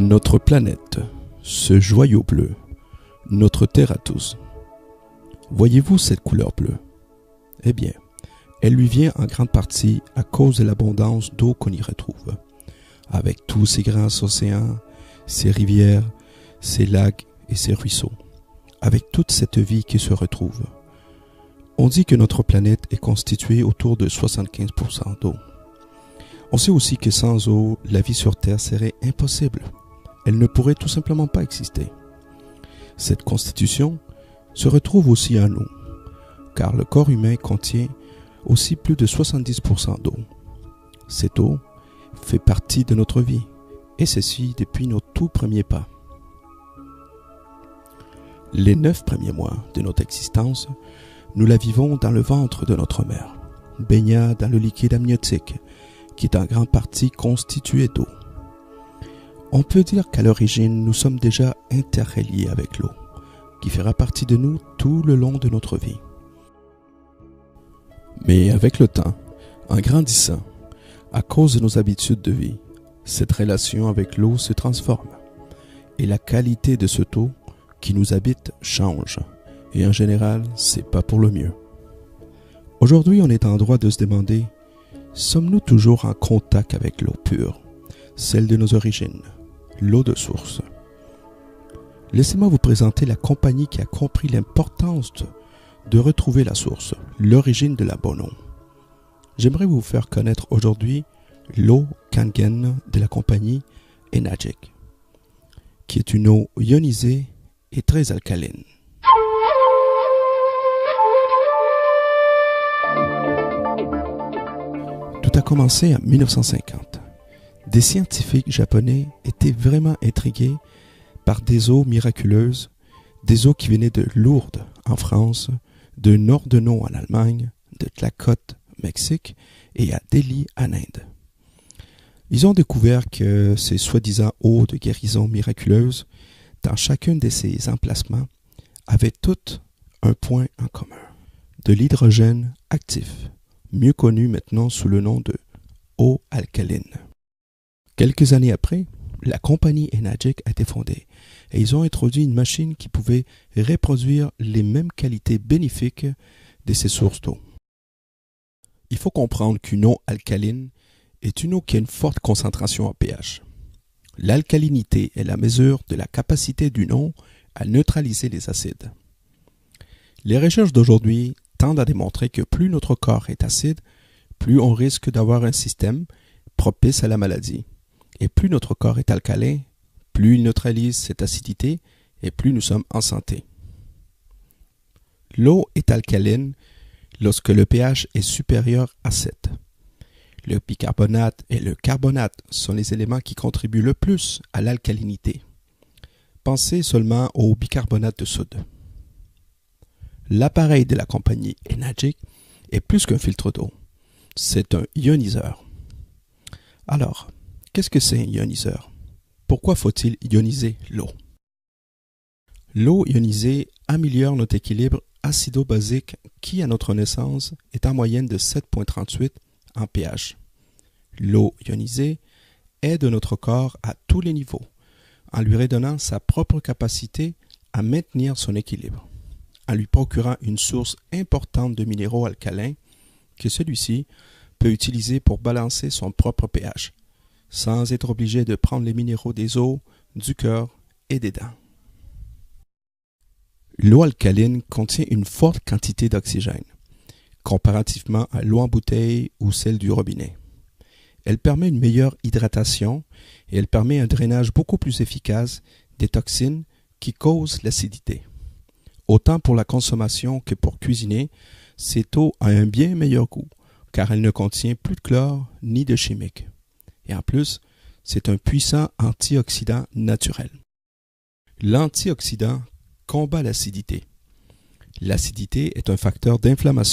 Notre planète, ce joyau bleu, notre terre à tous. Voyez-vous cette couleur bleue? Eh bien, elle lui vient en grande partie à cause de l'abondance d'eau qu'on y retrouve. Avec tous ces grands océans, ces rivières, ces lacs et ces ruisseaux. Avec toute cette vie qui se retrouve. On dit que notre planète est constituée autour de 75% d'eau. On sait aussi que sans eau, la vie sur Terre serait impossible. Elle ne pourrait tout simplement pas exister. Cette constitution se retrouve aussi en nous, car le corps humain contient aussi plus de 70% d'eau. Cette eau fait partie de notre vie, et ceci depuis nos tout premiers pas. Les 9 premiers mois de notre existence, nous la vivons dans le ventre de notre mère, baignant dans le liquide amniotique, qui est en grande partie constitué d'eau. On peut dire qu'à l'origine, nous sommes déjà interreliés avec l'eau, qui fera partie de nous tout le long de notre vie. Mais avec le temps, en grandissant, à cause de nos habitudes de vie, cette relation avec l'eau se transforme, et la qualité de cette eau qui nous habite change, et en général, c'est pas pour le mieux. Aujourd'hui, on est en droit de se demander, sommes-nous toujours en contact avec l'eau pure, celle de nos origines, l'eau de source? Laissez-moi vous présenter la compagnie qui a compris l'importance de retrouver la source, l'origine de la bonne eau. J'aimerais vous faire connaître aujourd'hui l'eau Kangen de la compagnie Enagic, qui est une eau ionisée et très alcaline. Tout a commencé en 1950. Des scientifiques japonais étaient vraiment intrigués par des eaux miraculeuses, des eaux qui venaient de Lourdes en France, de Nordeno en Allemagne, de Tlacote, Mexique et à Delhi en Inde. Ils ont découvert que ces soi-disant eaux de guérison miraculeuses, dans chacun de ces emplacements, avaient toutes un point en commun: de l'hydrogène actif, mieux connu maintenant sous le nom de eau alcaline. Quelques années après, la compagnie Enagic a été fondée et ils ont introduit une machine qui pouvait reproduire les mêmes qualités bénéfiques de ces sources d'eau. Il faut comprendre qu'une eau alcaline est une eau qui a une forte concentration en pH. L'alcalinité est la mesure de la capacité d'une eau à neutraliser les acides. Les recherches d'aujourd'hui tendent à démontrer que plus notre corps est acide, plus on risque d'avoir un système propice à la maladie. Et plus notre corps est alcalin, plus il neutralise cette acidité et plus nous sommes en santé. L'eau est alcaline lorsque le pH est supérieur à 7. Le bicarbonate et le carbonate sont les éléments qui contribuent le plus à l'alcalinité. Pensez seulement au bicarbonate de soude. L'appareil de la compagnie Enagic est plus qu'un filtre d'eau. C'est un ioniseur. Alors, qu'est-ce que c'est un ioniseur? Pourquoi faut-il ioniser l'eau? L'eau ionisée améliore notre équilibre acido-basique qui, à notre naissance, est en moyenne de 7,38 en pH. L'eau ionisée aide notre corps à tous les niveaux, en lui redonnant sa propre capacité à maintenir son équilibre, en lui procurant une source importante de minéraux alcalins que celui-ci peut utiliser pour balancer son propre pH, sans être obligé de prendre les minéraux des os, du cœur et des dents. L'eau alcaline contient une forte quantité d'oxygène, comparativement à l'eau en bouteille ou celle du robinet. Elle permet une meilleure hydratation et elle permet un drainage beaucoup plus efficace des toxines qui causent l'acidité. Autant pour la consommation que pour cuisiner, cette eau a un bien meilleur goût, car elle ne contient plus de chlore ni de chimiques. Et en plus, c'est un puissant antioxydant naturel. L'antioxydant combat l'acidité. L'acidité est un facteur d'inflammation